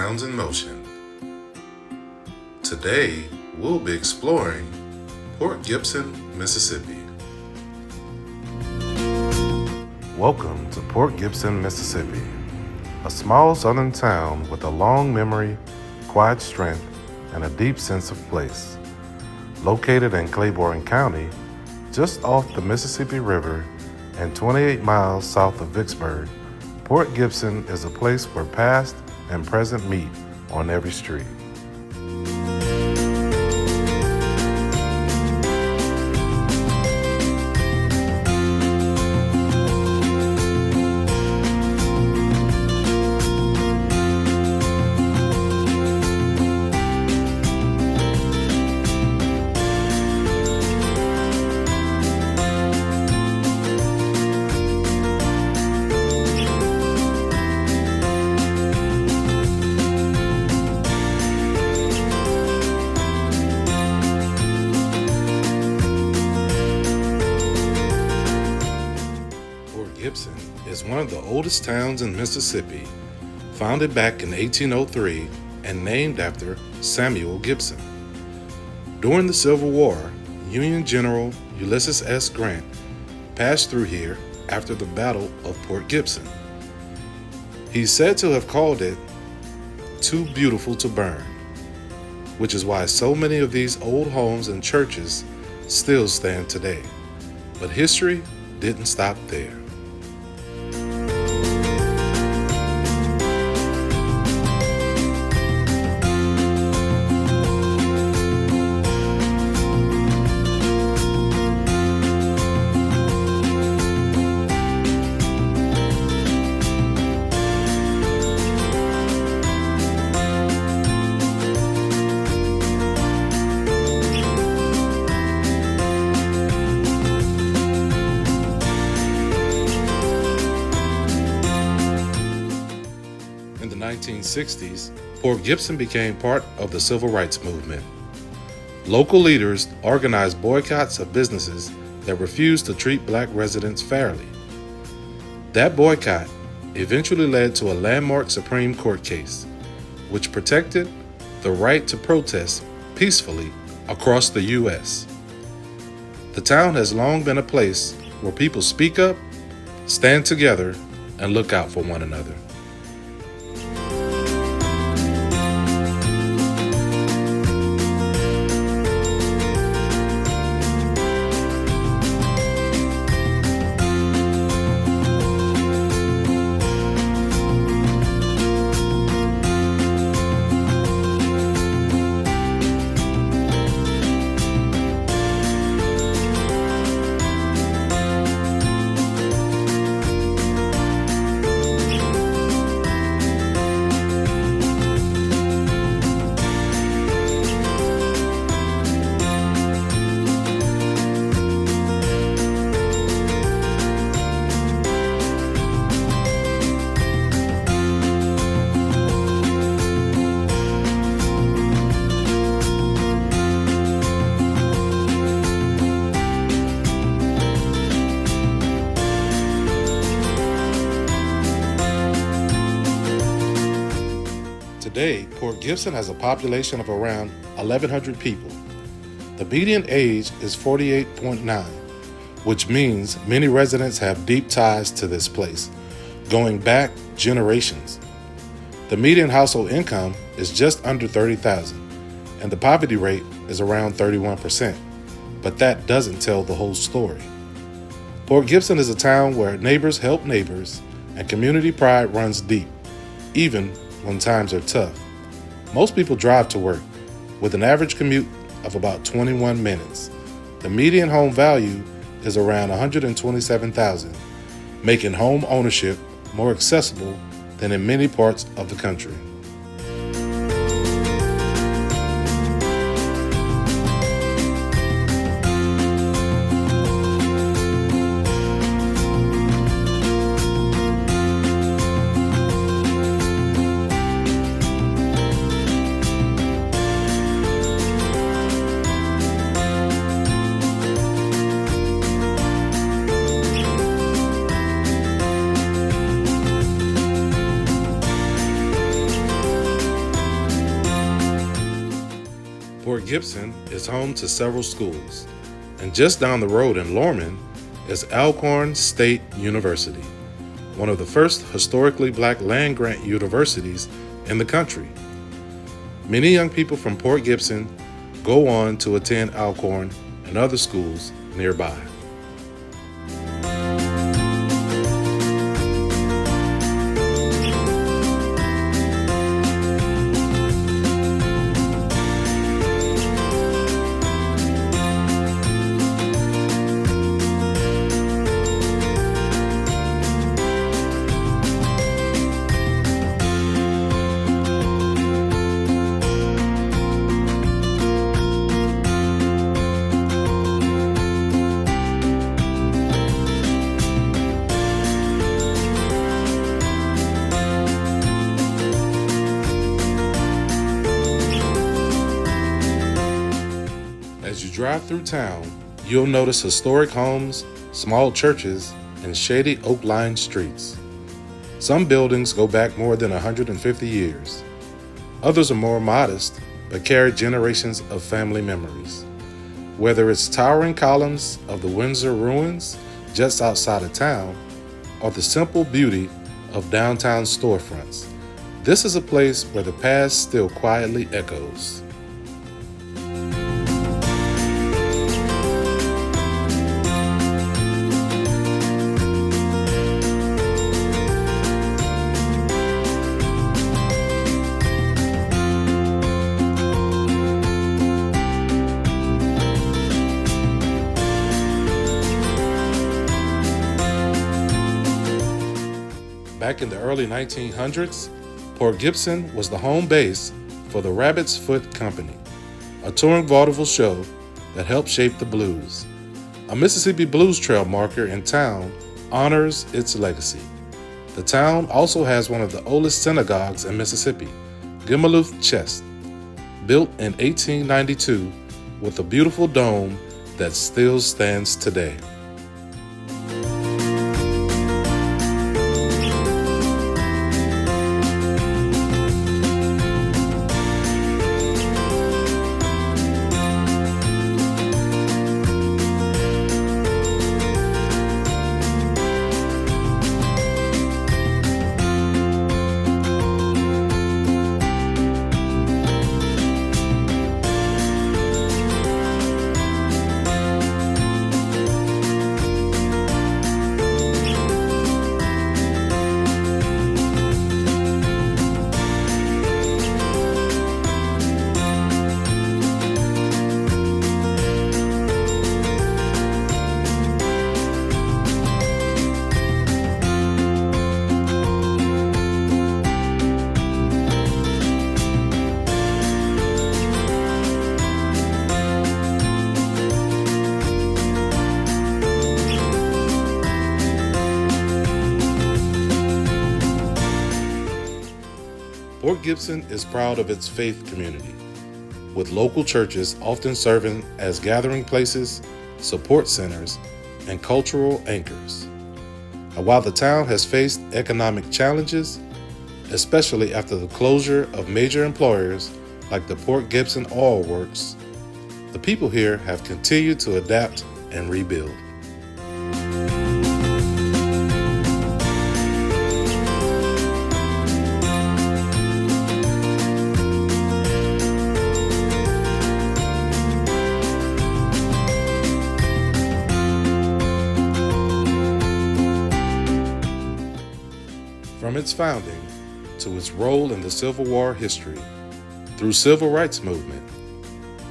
Towns in Motion. Today, we'll be exploring Port Gibson, Mississippi. Welcome to Port Gibson, Mississippi, a small southern town with a long memory, quiet strength, and a deep sense of place. Located in Claiborne County, just off the Mississippi River and 28 miles south of Vicksburg, Port Gibson is a place where past and present meet on every street. Gibson is one of the oldest towns in Mississippi, founded back in 1803 and named after Samuel Gibson. During the Civil War, Union General Ulysses S. Grant passed through here after the Battle of Port Gibson. He's said to have called it too beautiful to burn, which is why so many of these old homes and churches still stand today. But history didn't stop there. In the 1960s, Port Gibson became part of the Civil Rights Movement. Local leaders organized boycotts of businesses that refused to treat black residents fairly. That boycott eventually led to a landmark Supreme Court case, which protected the right to protest peacefully across the U.S. The town has long been a place where people speak up, stand together, and look out for one another. Today, Port Gibson has a population of around 1,100 people. The median age is 48.9, which means many residents have deep ties to this place, going back generations. The median household income is just under $30,000, and the poverty rate is around 31%, but that doesn't tell the whole story. Port Gibson is a town where neighbors help neighbors and community pride runs deep, even when times are tough. Most people drive to work, with an average commute of about 21 minutes. The median home value is around $127,000, making home ownership more accessible than in many parts of the country. Gibson is home to several schools, and just down the road in Lorman is Alcorn State University, one of the first historically black land-grant universities in the country. Many young people from Port Gibson go on to attend Alcorn and other schools nearby. As you drive through town, you'll notice historic homes, small churches, and shady oak-lined streets. Some buildings go back more than 150 years. Others are more modest, but carry generations of family memories. Whether it's towering columns of the Windsor ruins just outside of town, or the simple beauty of downtown storefronts, this is a place where the past still quietly echoes. Back in the early 1900s, Port Gibson was the home base for the Rabbit's Foot Company, a touring vaudeville show that helped shape the blues. A Mississippi Blues Trail marker in town honors its legacy. The town also has one of the oldest synagogues in Mississippi, Gimeluth Chest, built in 1892 with a beautiful dome that still stands today. Port Gibson is proud of its faith community, with local churches often serving as gathering places, support centers, and cultural anchors. And while the town has faced economic challenges, especially after the closure of major employers like the Port Gibson Oil Works, the people here have continued to adapt and rebuild. From its founding to its role in the Civil War history, through civil rights movement,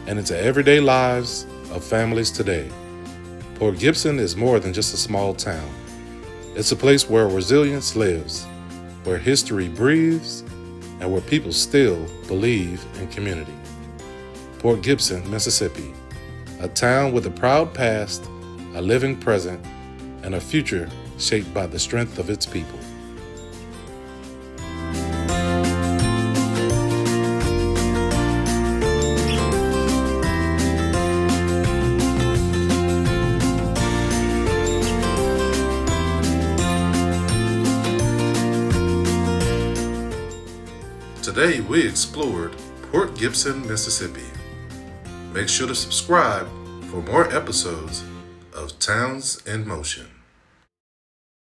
and into everyday lives of families today, Port Gibson is more than just a small town. It's a place where resilience lives, where history breathes, and where people still believe in community. Port Gibson, Mississippi, a town with a proud past, a living present, and a future shaped by the strength of its people. Today we explored Port Gibson, Mississippi. Make sure to subscribe for more episodes of Towns in Motion.